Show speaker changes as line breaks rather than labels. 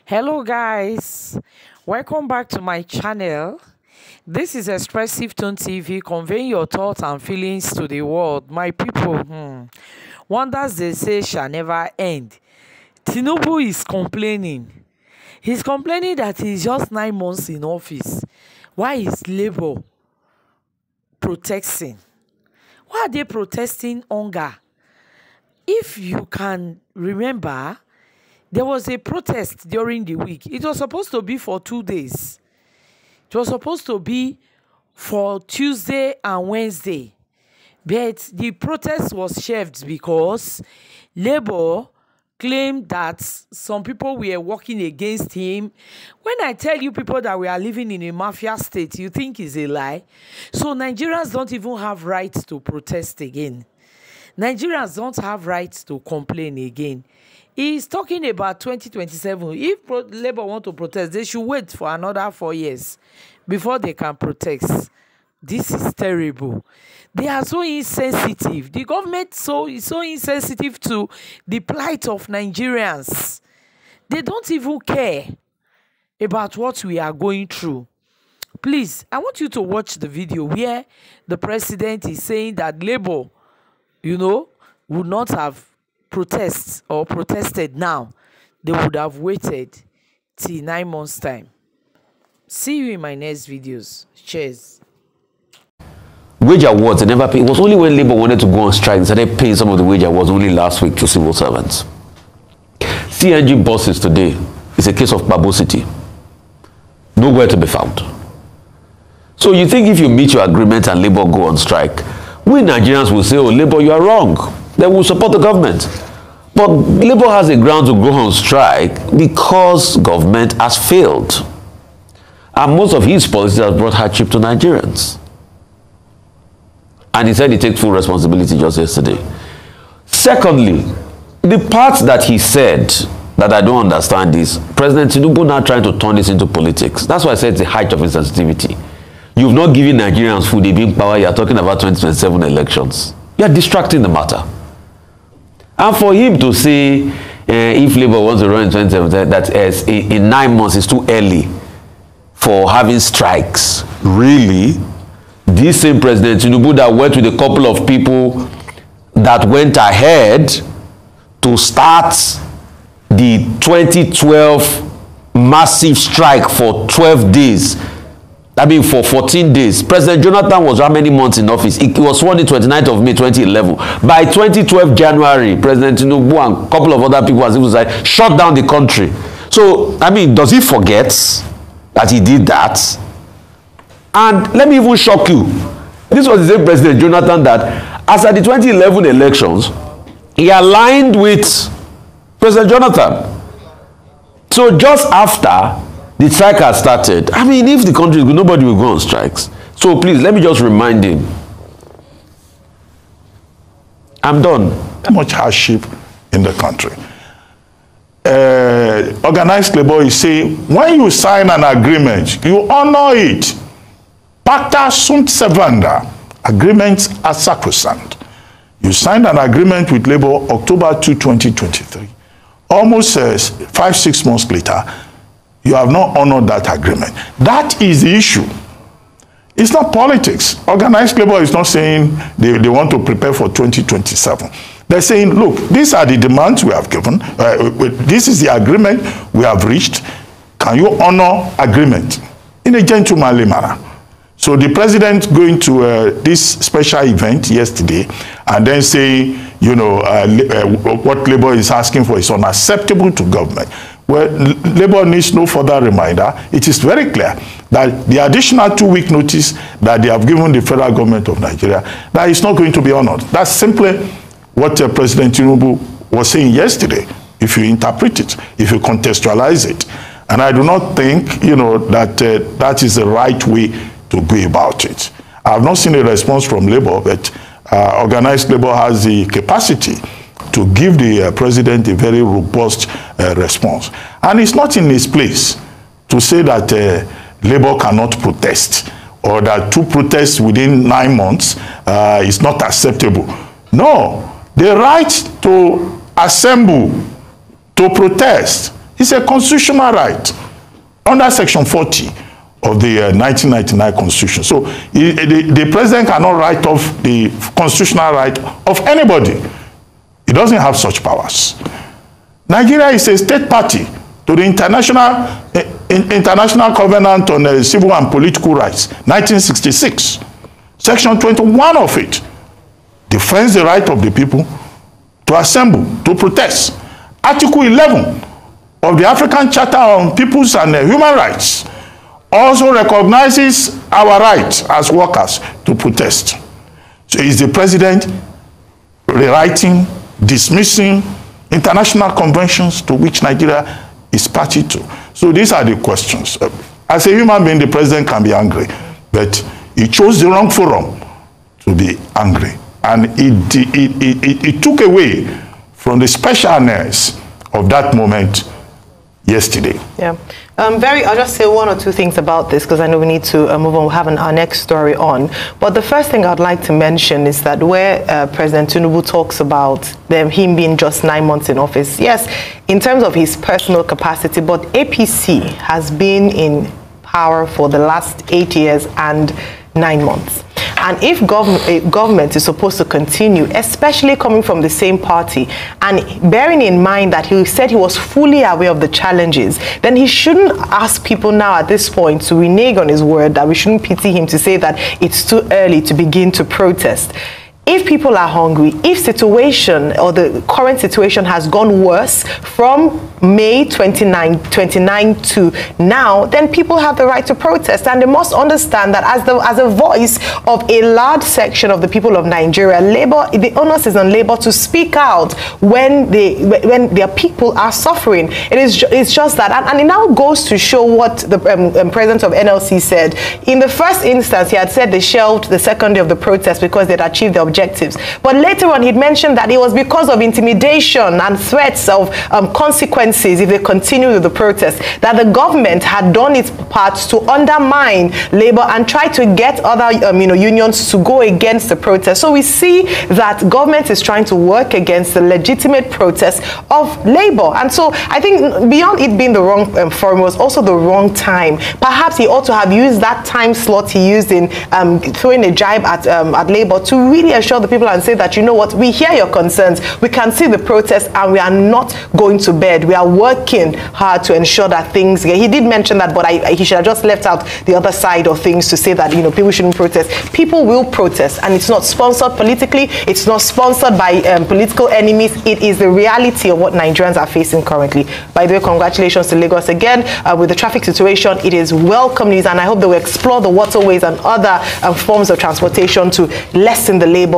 Hello guys, welcome back to my channel. This is Expressive Tone TV, conveying your thoughts and feelings to the world. My people, wonders they say shall never end. Tinubu is complaining. He's complaining that he's just 9 months in office. Why is Labour protesting? Why are they protesting hunger? If you can remember, there was a protest during the week. It was supposed to be for 2 days. It was supposed to be for Tuesday and Wednesday. But the protest was shelved because Labour claimed that some people were working against him. When I tell you people that we are living in a mafia state, you think it's a lie. So Nigerians don't even have rights to protest again. Nigerians don't have rights to complain again. He's talking about 2027. If Labour want to protest, they should wait for another 4 years before they can protest. This is terrible. They are so insensitive. The government is so insensitive to the plight of Nigerians. They don't even care about what we are going through. Please, I want you to watch the video where the president is saying that Labour, would not have protested now. They would have waited till 9 months' time. See you in my next videos. Cheers.
Wage awards, they never pay. It was only when Labour wanted to go on strike, they started paying some of the wage awards only last week to civil servants. CNG buses today is a case of publicity. Nowhere to be found. So you think if you meet your agreement and Labour go on strike, we Nigerians will say, oh, Labour, you are wrong. They will support the government. But Labour has a ground to go on strike because government has failed. And most of his policies have brought hardship to Nigerians. And he said he takes full responsibility just yesterday. Secondly, the part that he said that I don't understand is President Tinubu now trying to turn this into politics. That's why I said it's a height of insensitivity. You've not given Nigerians food, they've been power, you're talking about 2027 elections. You're distracting the matter. And for him to say, if Labour wants to run in 2027, that in 9 months is too early for having strikes. Really? This same President Tinubu that went with a couple of people that went ahead to start the 2012 massive strike for 12 days. I mean, for 14 days. President Jonathan was how many months in office? He was sworn in 29th of May 2011. By 2012 January, President Tinubu and a couple of other people, as he was like, shut down the country. So, I mean, does he forget that he did that? And let me even shock you. This was the same President Jonathan that, as at the 2011 elections, he aligned with President Jonathan. So just after the strike has started, I mean, if the country is good, nobody will go on strikes. So please, let me just remind him. I'm done.
Much hardship in the country. Organized labor is saying, when you sign an agreement, you honor it. Pacta sunt servanda. Agreements are sacrosanct. You signed an agreement with Labour October 2, 2023. Almost 5-6 months later, you have not honored that agreement. That is the issue. It's not politics. Organized labor is not saying they want to prepare for 2027. They're saying, look, these are the demands we have given. This is the agreement we have reached. Can you honor agreement in a gentlemanly manner? So the president going to this special event yesterday and then say, what Labour is asking for is unacceptable to government. Well, Labour needs no further reminder. It is very clear that the additional 2-week notice that they have given the federal government of Nigeria, that is not going to be honored. That's simply what President Tinubu was saying yesterday, if you interpret it, if you contextualize it. And I do not think, that that is the right way to go about it. I have not seen a response from Labour, but organized Labour has the capacity to give the president a very robust response. And it's not in his place to say that Labour cannot protest or that 2 protests within 9 months is not acceptable. No, the right to assemble, to protest It's a constitutional right under Section 40 of the 1999 Constitution. So the president cannot write off the constitutional right of anybody. He doesn't have such powers. Nigeria is a state party to the International Covenant on Civil and Political Rights, 1966. Section 21 of it defends the right of the people to assemble, to protest. Article 11 of the African Charter on Peoples and Human Rights also recognizes our right as workers to protest. So is the president rewriting, dismissing international conventions to which Nigeria is party to? So these are the questions. As a human being, the president can be angry, but he chose the wrong forum to be angry. And it took away from the specialness of that moment yesterday.
Yeah. I'll just say one or two things about this because I know we need to move on. We'll have our next story on. But the first thing I'd like to mention is that where President Tinubu talks about him being just 9 months in office, yes, in terms of his personal capacity, but APC has been in power for the last 8 years and 9 months. And if government is supposed to continue, especially coming from the same party, and bearing in mind that he said he was fully aware of the challenges, then he shouldn't ask people now at this point to renege on his word, that we shouldn't pity him to say that it's too early to begin to protest. If people are hungry, if situation or the current situation has gone worse from May 29 to now, then people have the right to protest, and they must understand that as a voice of a large section of the people of Nigeria, the onus is on Labour to speak out when their people are suffering. It's just that, and it now goes to show what the president of NLC said. In the first instance, he had said they shelved the second day of the protest because they'd achieved the objectives. But later on, he'd mentioned that it was because of intimidation and threats of consequences if they continue with the protest, that the government had done its part to undermine Labour and try to get other unions to go against the protest. So we see that government is trying to work against the legitimate protest of Labour. And so I think beyond it being the wrong forum, it was also the wrong time. Perhaps he ought to have used that time slot he used in throwing a jibe at Labour to really assure the people and say that, you know what, we hear your concerns, we can see the protest, and we are not going to bed. We are working hard to ensure that things get. He did mention that, but he should have just left out the other side of things to say that, people shouldn't protest. People will protest, and it's not sponsored politically, it's not sponsored by political enemies. It is the reality of what Nigerians are facing currently. By the way, congratulations to Lagos again with the traffic situation. It is welcome news, and I hope they will explore the waterways and other forms of transportation to lessen the labor